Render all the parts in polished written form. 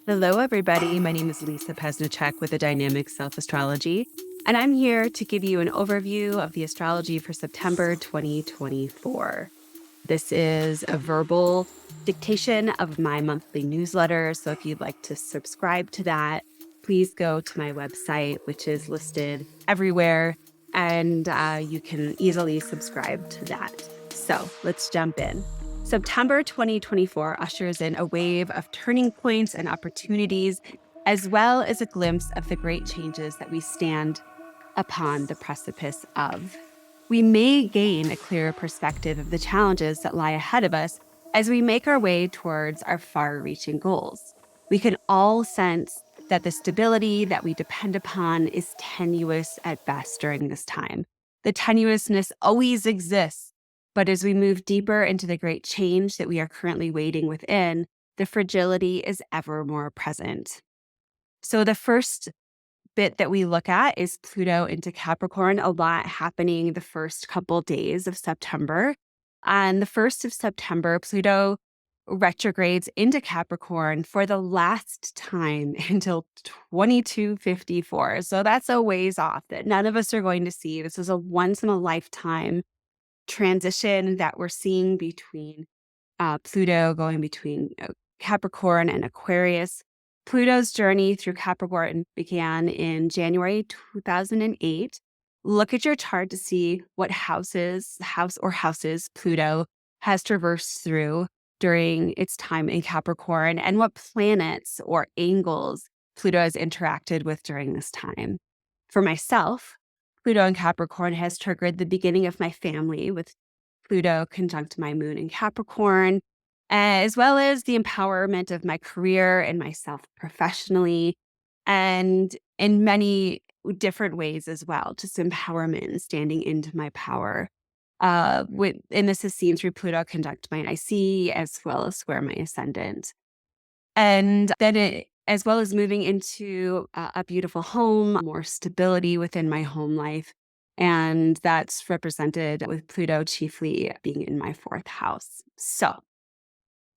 Hello, everybody. My name is Lisa Pesnichek with the Dynamic Self Astrology, and I'm here to give you an overview of the astrology for September 2024. This is a verbal dictation of my monthly newsletter. So if you'd like to subscribe to that, please go to my website, which is listed everywhere, and you can easily subscribe to that. So let's jump in. September 2024 ushers in a wave of turning points and opportunities, as well as a glimpse of the great changes that we stand upon the precipice of. We may gain a clearer perspective of the challenges that lie ahead of us as we make our way towards our far-reaching goals. We can all sense that the stability that we depend upon is tenuous at best during this time. The tenuousness always exists, but as we move deeper into the great change that we are currently waiting within, the fragility is ever more present. So the first bit that we look at is Pluto into Capricorn, a lot happening the first couple days of September. On the 1st of September, Pluto retrogrades into Capricorn for the last time until 2254. So that's a ways off that none of us are going to see. This is a once in a lifetime transition that we're seeing between Pluto going between Capricorn and Aquarius. Pluto's journey through Capricorn began in January 2008. Look at your chart to see what houses Pluto has traversed through during its time in Capricorn and what planets or angles Pluto has interacted with during this time. For myself, Pluto in Capricorn has triggered the beginning of my family with Pluto conjunct my moon in Capricorn, as well as the empowerment of my career and myself professionally, and in many different ways as well, just empowerment and standing into my power. And this is seen through Pluto conjunct my IC as well as square my ascendant. And then as well as moving into a beautiful home, more stability within my home life. And that's represented with Pluto chiefly being in my 4th house. So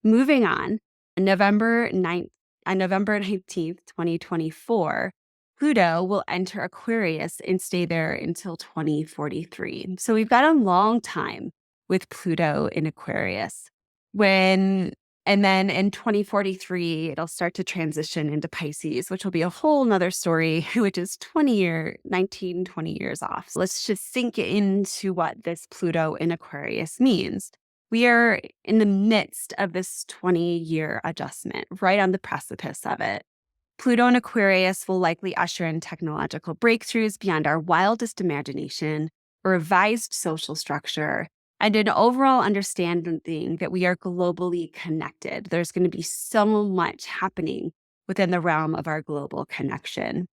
moving on, November 19th, 2024, Pluto will enter Aquarius and stay there until 2043. So we've got a long time with Pluto in Aquarius. And then in 2043, it'll start to transition into Pisces, which will be a whole nother story, which is 20 years off. So let's just sink into what this Pluto in Aquarius means. We are in the midst of this 20-year adjustment, right on the precipice of it. Pluto in Aquarius will likely usher in technological breakthroughs beyond our wildest imagination, a revised social structure, and an overall understanding that we are globally connected. There's going to be so much happening within the realm of our global connection.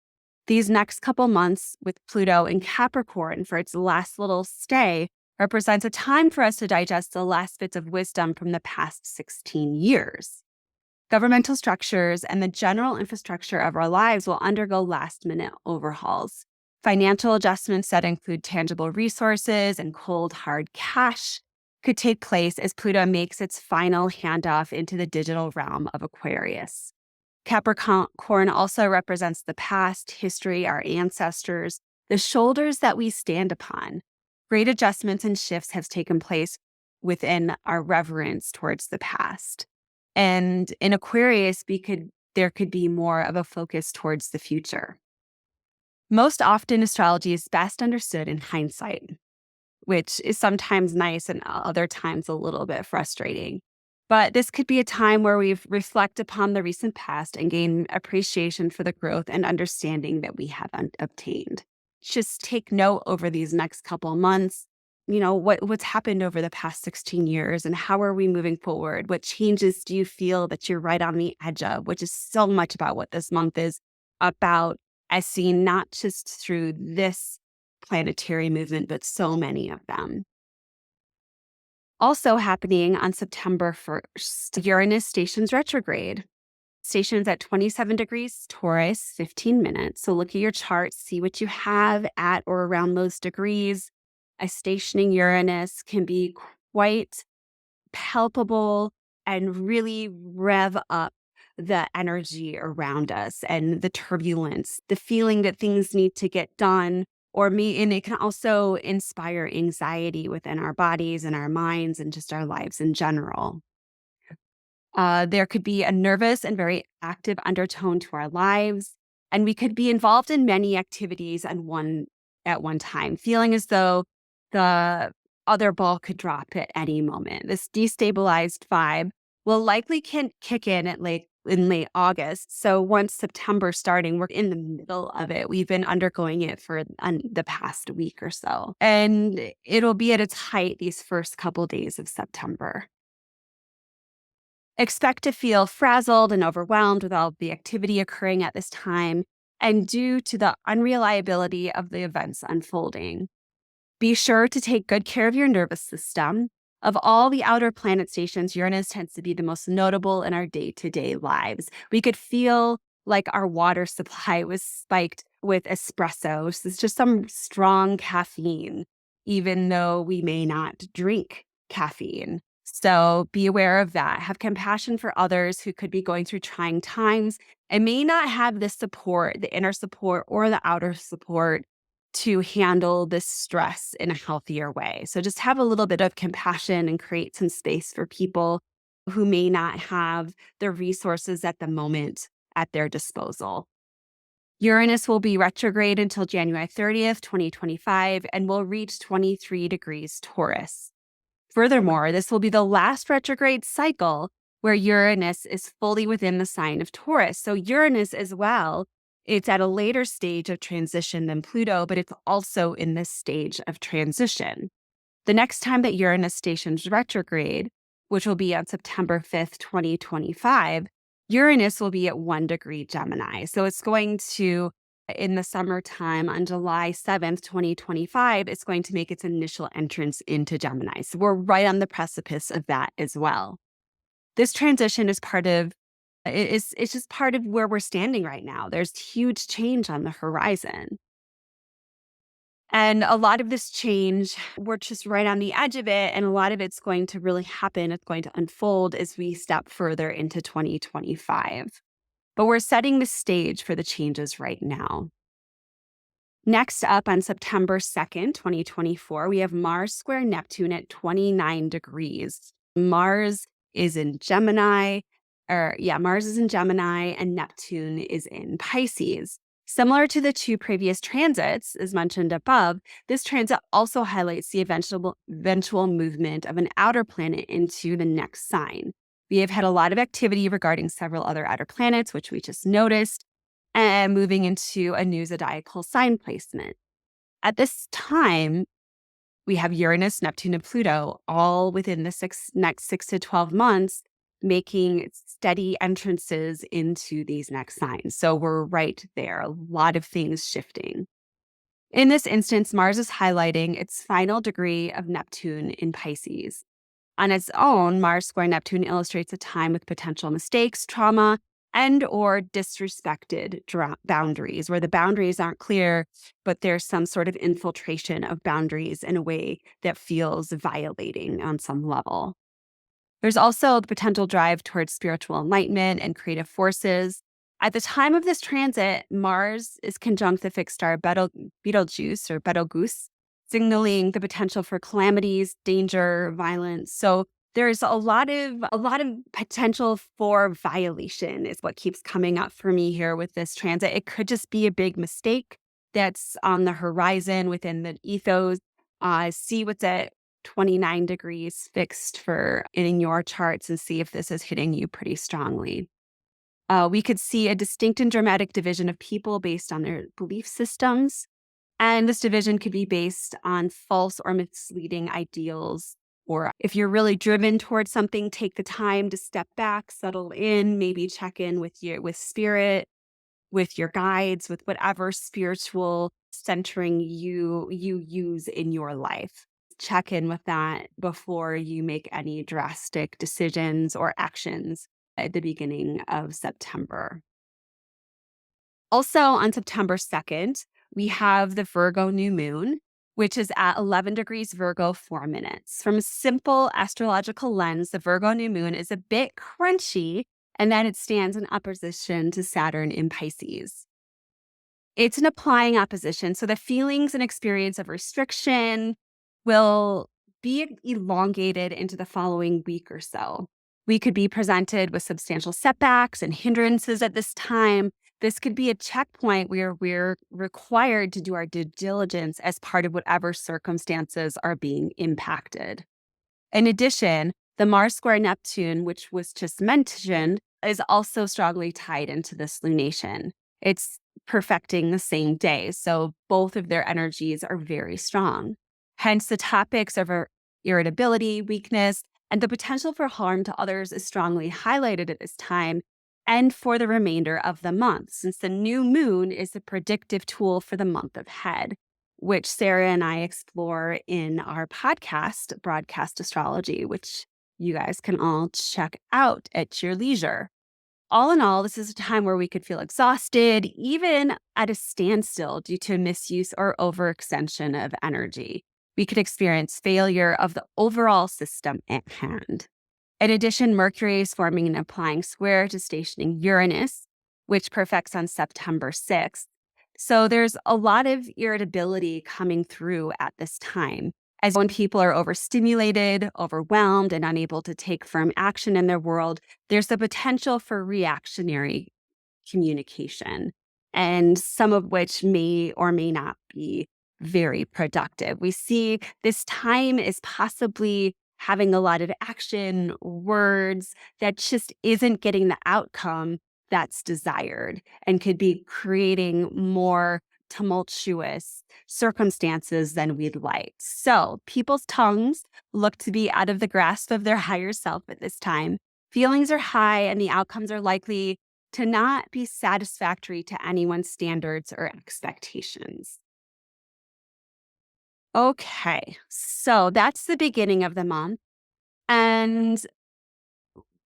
These next couple months with Pluto in Capricorn for its last little stay represents a time for us to digest the last bits of wisdom from the past 16 years. Governmental structures and the general infrastructure of our lives will undergo last-minute overhauls. Financial adjustments that include tangible resources and cold, hard cash could take place as Pluto makes its final handoff into the digital realm of Aquarius. Capricorn also represents the past, history, our ancestors, the shoulders that we stand upon. Great adjustments and shifts have taken place within our reverence towards the past. And in Aquarius, there could be more of a focus towards the future. Most often, astrology is best understood in hindsight, which is sometimes nice and other times a little bit frustrating. But this could be a time where we reflect upon the recent past and gain appreciation for the growth and understanding that we have obtained. Just take note over these next couple months, what's happened over the past 16 years and how are we moving forward? What changes do you feel that you're right on the edge of, which is so much about what this month is about, as seen not just through this planetary movement, but so many of them. Also happening on September 1st, Uranus stations retrograde. Stations at 27 degrees Taurus, 15 minutes. So look at your chart, see what you have at or around those degrees. A stationing Uranus can be quite palpable and really rev up the energy around us and the turbulence, the feeling that things need to get done, and it can also inspire anxiety within our bodies and our minds and just our lives in general. There could be a nervous and very active undertone to our lives, and we could be involved in many activities at one time, feeling as though the other ball could drop at any moment. This destabilized vibe will likely can kick in late August. So once September starting, we're in the middle of it. We've been undergoing it for the past week or so, and it'll be at its height these first couple days of September. Expect to feel frazzled and overwhelmed with all the activity occurring at this time and due to the unreliability of the events unfolding. Be sure to take good care of your nervous system. Of all the outer planet stations, Uranus tends to be the most notable in our day to day lives. We could feel like our water supply was spiked with espresso. This is just some strong caffeine, even though we may not drink caffeine. So be aware of that. Have compassion for others who could be going through trying times and may not have the support, the inner support or the outer support to handle this stress in a healthier way. So just have a little bit of compassion and create some space for people who may not have the resources at the moment at their disposal. Uranus will be retrograde until January 30th, 2025, and will reach 23 degrees Taurus. Furthermore, this will be the last retrograde cycle where Uranus is fully within the sign of Taurus. So Uranus as well, it's at a later stage of transition than Pluto, but it's also in this stage of transition. The next time that Uranus stations retrograde, which will be on September 5th, 2025, Uranus will be at 1 degree Gemini. So it's going to, in the summertime on July 7th, 2025, it's going to make its initial entrance into Gemini. So we're right on the precipice of that as well. This transition is it's just part of where we're standing right now. There's huge change on the horizon. And a lot of this change, we're just right on the edge of it. And a lot of it's going to really happen. It's going to unfold as we step further into 2025. But we're setting the stage for the changes right now. Next up on September 2nd, 2024, we have Mars square Neptune at 29 degrees. Mars is in Gemini, Mars is in Gemini and Neptune is in Pisces. Similar to the two previous transits, as mentioned above, this transit also highlights the eventual movement of an outer planet into the next sign. We have had a lot of activity regarding several other outer planets, which we just noticed, and moving into a new zodiacal sign placement. At this time, we have Uranus, Neptune, and Pluto all within the next 6 to 12 months, making steady entrances into these next signs. So we're right there, a lot of things shifting. In this instance, Mars is highlighting its final degree of Neptune in Pisces. On its own, Mars square Neptune illustrates a time with potential mistakes, trauma, and or disrespected boundaries, where the boundaries aren't clear, but there's some sort of infiltration of boundaries in a way that feels violating on some level. There's also the potential drive towards spiritual enlightenment and creative forces. At the time of this transit, Mars is conjunct the fixed star Betelgeuse or Betelgeuse, signaling the potential for calamities, danger, violence. So there's a lot of potential for violation is what keeps coming up for me here with this transit. It could just be a big mistake that's on the horizon within the ethos. See what's at 29 degrees fixed for in your charts and see if this is hitting you pretty strongly. We could see a distinct and dramatic division of people based on their belief systems. And this division could be based on false or misleading ideals. Or if you're really driven towards something, take the time to step back, settle in, maybe check in with spirit, with your guides, with whatever spiritual centering you use in your life. Check in with that before you make any drastic decisions or actions at the beginning of September. Also on September 2nd, we have the Virgo new moon, which is at 11 degrees Virgo, 4 minutes. From a simple astrological lens, the Virgo new moon is a bit crunchy and then it stands in opposition to Saturn in Pisces. It's an applying opposition, so the feelings and experience of restriction will be elongated into the following week or so. We could be presented with substantial setbacks and hindrances at this time. This could be a checkpoint where we're required to do our due diligence as part of whatever circumstances are being impacted. In addition, the Mars square Neptune, which was just mentioned, is also strongly tied into this lunation. It's perfecting the same day, so both of their energies are very strong. Hence, the topics of irritability, weakness, and the potential for harm to others is strongly highlighted at this time and for the remainder of the month, since the new moon is a predictive tool for the month ahead, which Sarah and I explore in our podcast, Broadcast Astrology, which you guys can all check out at your leisure. All in all, this is a time where we could feel exhausted, even at a standstill due to misuse or overextension of energy. We could experience failure of the overall system at hand. In addition, Mercury is forming an applying square to stationing Uranus, which perfects on September 6th. So there's a lot of irritability coming through at this time, as when people are overstimulated, overwhelmed, and unable to take firm action in their world, there's the potential for reactionary communication, and some of which may or may not be very productive. We see this time is possibly having a lot of action, words that just isn't getting the outcome that's desired and could be creating more tumultuous circumstances than we'd like. So, people's tongues look to be out of the grasp of their higher self at this time. Feelings are high, and the outcomes are likely to not be satisfactory to anyone's standards or expectations. Okay, so that's the beginning of the month. And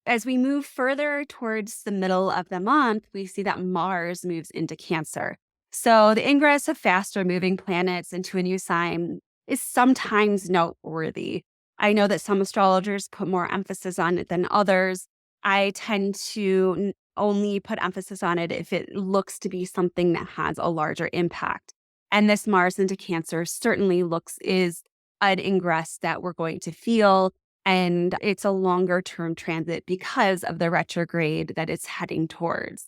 as we move further towards the middle of the month, we see that Mars moves into Cancer. So the ingress of faster moving planets into a new sign is sometimes noteworthy. I know that some astrologers put more emphasis on it than others. I tend to only put emphasis on it if it looks to be something that has a larger impact. And this Mars into Cancer certainly is an ingress that we're going to feel, and it's a longer term transit because of the retrograde that it's heading towards.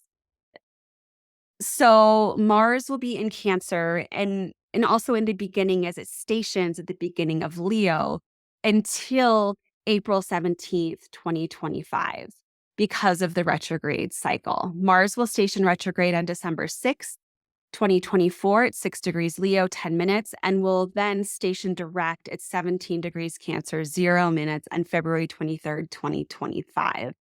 So Mars will be in Cancer and also in the beginning as it stations at the beginning of Leo until April 17th, 2025, because of the retrograde cycle. Mars will station retrograde on December 6th, 2024 at 6 degrees Leo, 10 minutes, and will then station direct at 17 degrees Cancer, 0 minutes on February 23rd, 2025.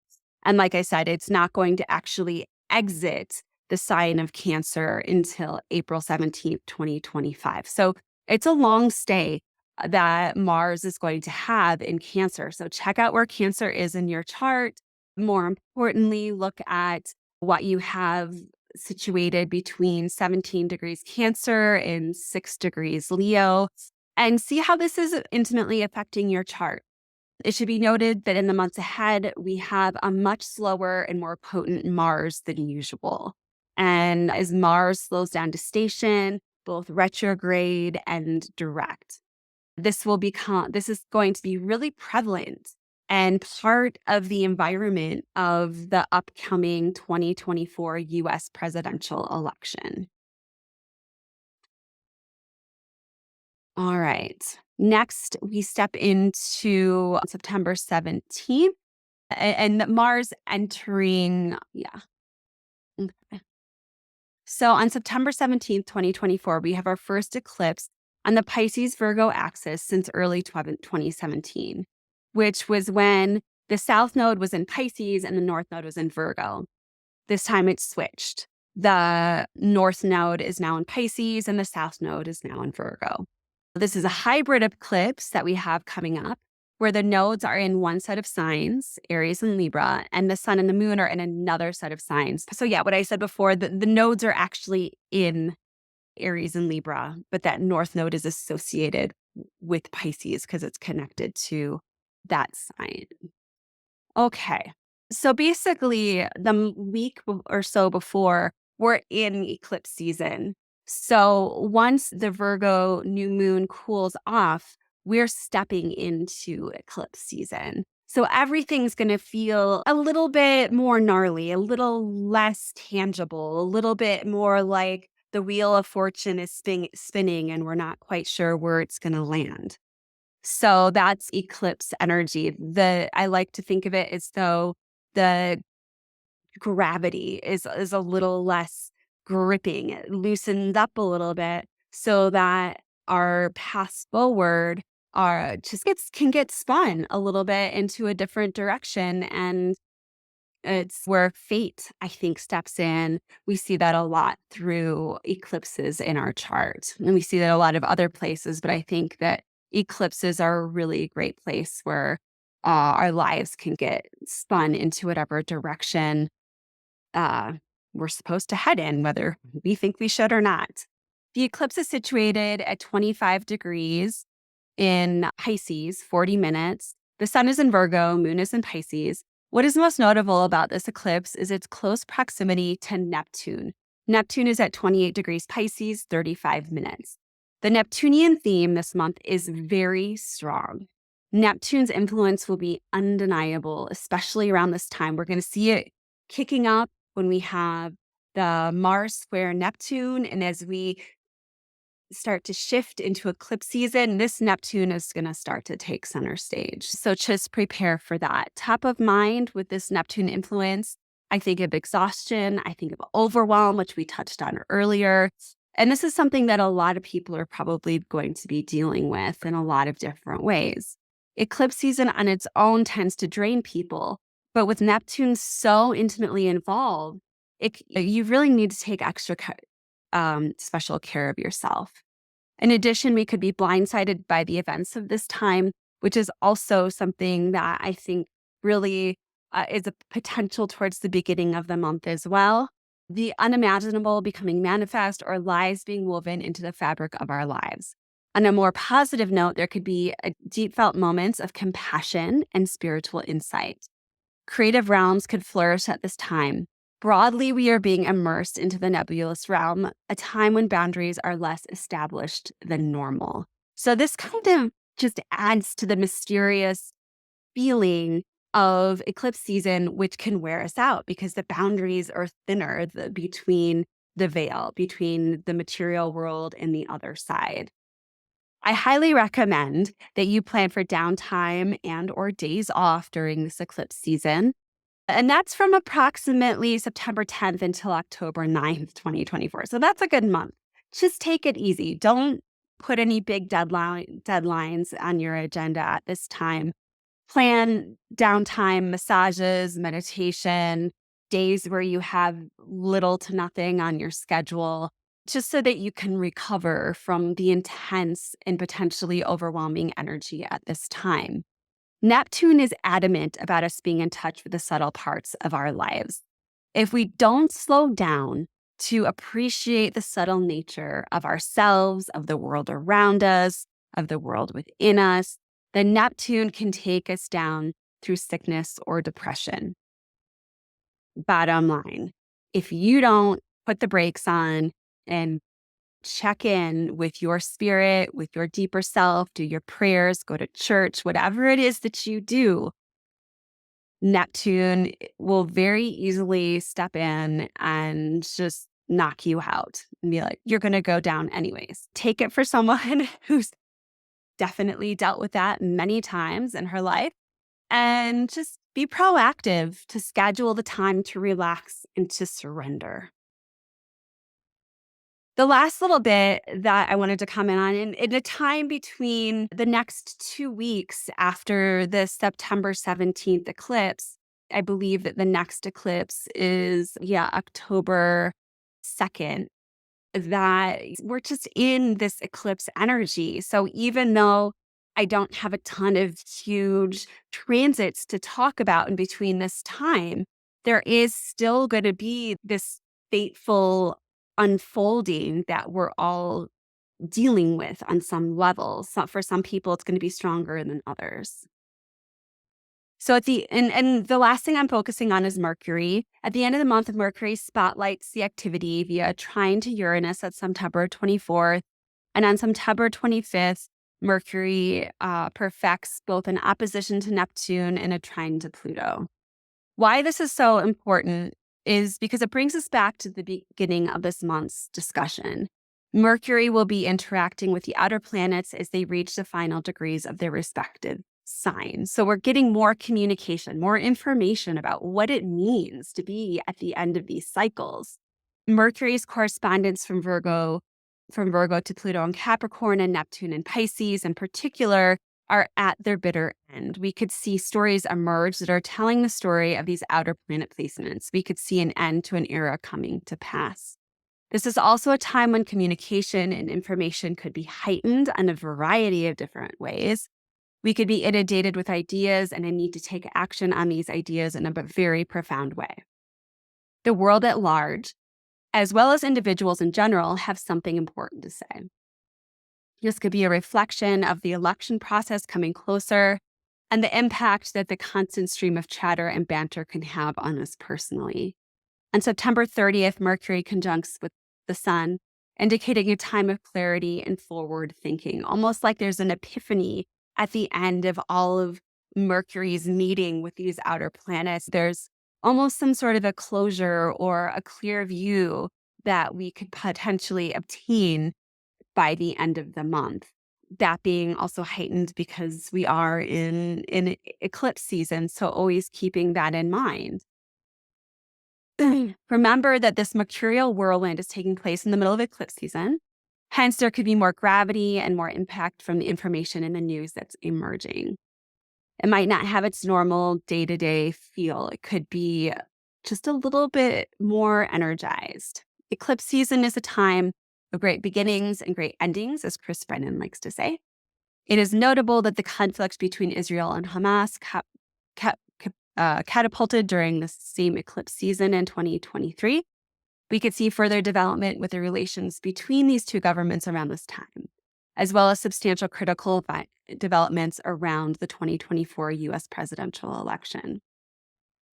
And like I said, it's not going to actually exit the sign of Cancer until April 17th, 2025. So it's a long stay that Mars is going to have in Cancer. So check out where Cancer is in your chart. More importantly, look at what you have situated between 17 degrees Cancer and 6 degrees Leo, and see how this is intimately affecting your chart. It should be noted that in the months ahead, we have a much slower and more potent Mars than usual. And as Mars slows down to station, both retrograde and direct, this is going to be really prevalent and part of the environment of the upcoming 2024 US presidential election. All right. Next, we step into September 17th and Mars entering, yeah. Okay. So on September 17th, 2024, we have our first eclipse on the Pisces Virgo axis since early 2017, which was when the South Node was in Pisces and the North Node was in Virgo. This time it's switched. The North Node is now in Pisces and the South Node is now in Virgo. This is a hybrid eclipse that we have coming up, where the nodes are in one set of signs, Aries and Libra, and the sun and the moon are in another set of signs. So yeah, what I said before, the nodes are actually in Aries and Libra, but that North Node is associated with Pisces because it's connected to that sign. Okay. So basically, the week or so before, we're in eclipse season. So once the Virgo new moon cools off, we're stepping into eclipse season. So everything's going to feel a little bit more gnarly, a little less tangible, a little bit more like the wheel of fortune is spinning and we're not quite sure where it's going to land. So that's eclipse energy. I like to think of it as though the gravity is a little less gripping. It loosens up a little bit so that our paths forward are just can get spun a little bit into a different direction. And it's where fate, I think, steps in. We see that a lot through eclipses in our chart. And we see that a lot of other places, but I think that eclipses are a really great place where our lives can get spun into whatever direction uh, we're supposed to head in, whether we think we should or not. The eclipse is situated at 25 degrees in Pisces, 40 minutes. The sun is in Virgo, moon is in Pisces. What is most notable about this eclipse is its close proximity to Neptune. Neptune is at 28 degrees Pisces, 35 minutes. The Neptunian theme this month is very strong. Neptune's influence will be undeniable, especially around this time. We're going to see it kicking up when we have the Mars square Neptune. And as we start to shift into eclipse season, this Neptune is going to start to take center stage. So just prepare for that. Top of mind with this Neptune influence, I think of exhaustion, I think of overwhelm, which we touched on earlier. And this is something that a lot of people are probably going to be dealing with in a lot of different ways. Eclipse season on its own tends to drain people, but with Neptune so intimately involved, you really need to take extra special care of yourself. In addition, we could be blindsided by the events of this time, which is also something that I think really is a potential towards the beginning of the month as well. The unimaginable becoming manifest or lies being woven into the fabric of our lives. On a more positive note, there could be deep felt moments of compassion and spiritual insight. Creative realms could flourish at this time. Broadly, we are being immersed into the nebulous realm, a time when boundaries are less established than normal. So this kind of just adds to the mysterious feeling of eclipse season, which can wear us out because the boundaries are thinner between the veil, between the material world and the other side. I highly recommend that you plan for downtime and or days off during this eclipse season. And that's from approximately September 10th until October 9th, 2024. So that's a good month. Just take it easy. Don't put any big deadlines on your agenda at this time. Plan downtime, massages, meditation, days where you have little to nothing on your schedule, just so that you can recover from the intense and potentially overwhelming energy at this time. Neptune is adamant about us being in touch with the subtle parts of our lives. If we don't slow down to appreciate the subtle nature of ourselves, of the world around us, of the world within us, then Neptune can take us down through sickness or depression. Bottom line, if you don't put the brakes on and check in with your spirit, with your deeper self, do your prayers, go to church, whatever it is that you do, Neptune will very easily step in and just knock you out and be like, you're going to go down anyways. Take it for someone who's definitely dealt with that many times in her life and just be proactive to schedule the time to relax and to surrender. The last little bit that I wanted to comment on in the time between the next 2 weeks after the September 17th eclipse, I believe that the next eclipse is, October 2nd, that we're just in this eclipse energy. So even though I don't have a ton of huge transits to talk about in between this time, there is still going to be this fateful unfolding that we're all dealing with on some level. So for some people, it's going to be stronger than others. So and the last thing I'm focusing on is Mercury. At the end of the month, Mercury spotlights the activity via trine to Uranus at September 24th. And on September 25th, Mercury perfects both an opposition to Neptune and a trine to Pluto. Why this is so important is because it brings us back to the beginning of this month's discussion. Mercury will be interacting with the outer planets as they reach the final degrees of their respective signs. So we're getting more communication, more information about what it means to be at the end of these cycles. Mercury's correspondence from Virgo to Pluto and Capricorn and Neptune and Pisces in particular are at their bitter end. We could see stories emerge that are telling the story of these outer planet placements. We could see an end to an era coming to pass. This is also a time when communication and information could be heightened in a variety of different ways. We could be inundated with ideas and a need to take action on these ideas in a very profound way. The world at large, as well as individuals in general, have something important to say. This could be a reflection of the election process coming closer and the impact that the constant stream of chatter and banter can have on us personally. On September 30th, Mercury conjuncts with the Sun, indicating a time of clarity and forward thinking, almost like there's an epiphany at the end of all of Mercury's meeting with these outer planets. There's almost some sort of a closure or a clear view that we could potentially obtain by the end of the month. That being also heightened because we are in eclipse season, so always keeping that in mind. Remember that this mercurial whirlwind is taking place in the middle of eclipse season. Hence, there could be more gravity and more impact from the information and the news that's emerging. It might not have its normal day-to-day feel. It could be just a little bit more energized. Eclipse season is a time of great beginnings and great endings, as Chris Brennan likes to say. It is notable that the conflict between Israel and Hamas catapulted during the same eclipse season in 2023. We could see further development with the relations between these two governments around this time, as well as substantial critical developments around the 2024 US presidential election.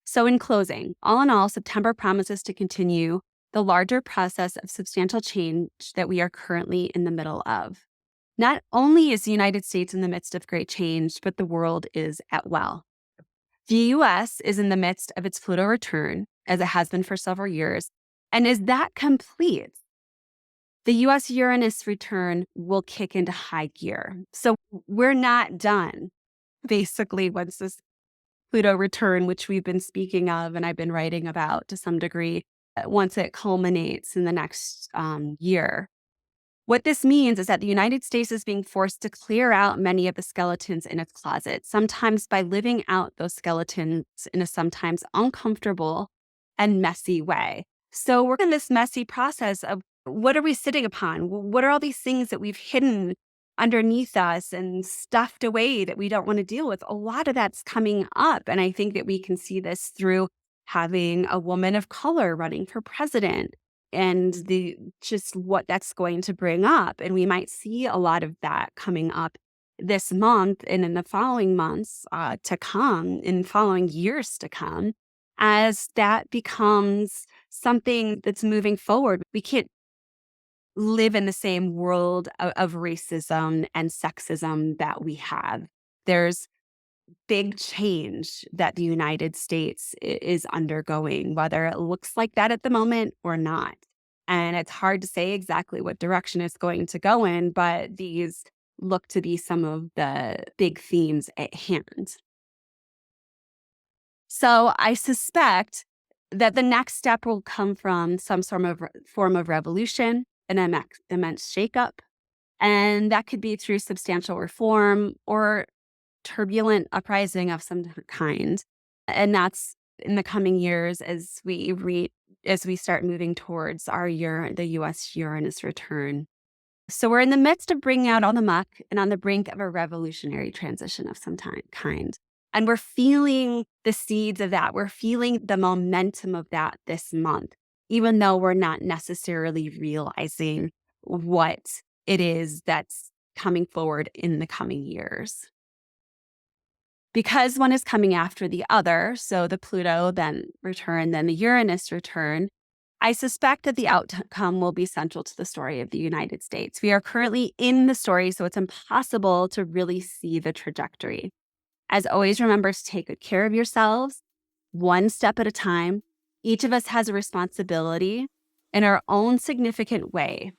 So in closing, all in all, September promises to continue the larger process of substantial change that we are currently in the middle of. Not only is the United States in the midst of great change, but the world is as well. The US is in the midst of its Pluto return, as it has been for several years, and as that completes, the US Uranus return will kick into high gear. So we're not done, basically, once this Pluto return, which we've been speaking of and I've been writing about to some degree, once it culminates in the next year. What this means is that the United States is being forced to clear out many of the skeletons in its closet, sometimes by living out those skeletons in a sometimes uncomfortable and messy way. So we're in this messy process of what are we sitting upon? What are all these things that we've hidden underneath us and stuffed away that we don't want to deal with? A lot of that's coming up. And I think that we can see this through having a woman of color running for president and just what that's going to bring up. And we might see a lot of that coming up this month and in the following months to come, in following years to come, as that becomes something that's moving forward. We can't live in the same world of racism and sexism that we have. There's big change that the United States is undergoing, whether it looks like that at the moment or not. And it's hard to say exactly what direction it's going to go in, but these look to be some of the big themes at hand. So I suspect that the next step will come from some sort of form of revolution, an immense shakeup, and that could be through substantial reform or turbulent uprising of some kind. And that's in the coming years as we start moving towards the US Uranus return. So we're in the midst of bringing out all the muck and on the brink of a revolutionary transition of some kind. And we're feeling the seeds of that. We're feeling the momentum of that this month, even though we're not necessarily realizing what it is that's coming forward in the coming years. Because one is coming after the other, so the Pluto then return, then the Uranus return, I suspect that the outcome will be central to the story of the United States. We are currently in the story, so it's impossible to really see the trajectory. As always, remember to take good care of yourselves, one step at a time. Each of us has a responsibility in our own significant way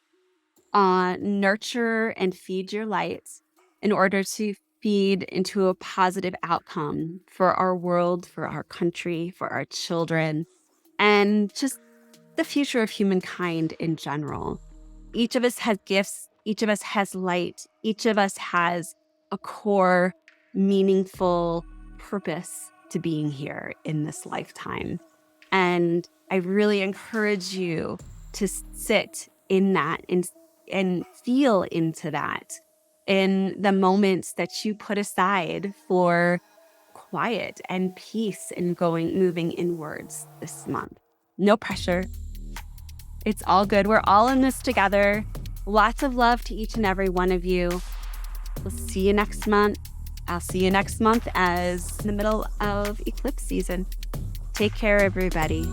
on nurture and feed your light in order to feed into a positive outcome for our world, for our country, for our children, and just the future of humankind in general. Each of us has gifts. Each of us has light. Each of us has a core, meaningful purpose to being here in this lifetime. And I really encourage you to sit in that and feel into that in the moments that you put aside for quiet and peace and moving inwards this month. No pressure. It's all good. We're all in this together. Lots of love to each and every one of you. We'll see you next month. I'll see you next month as in the middle of eclipse season. Take care, everybody.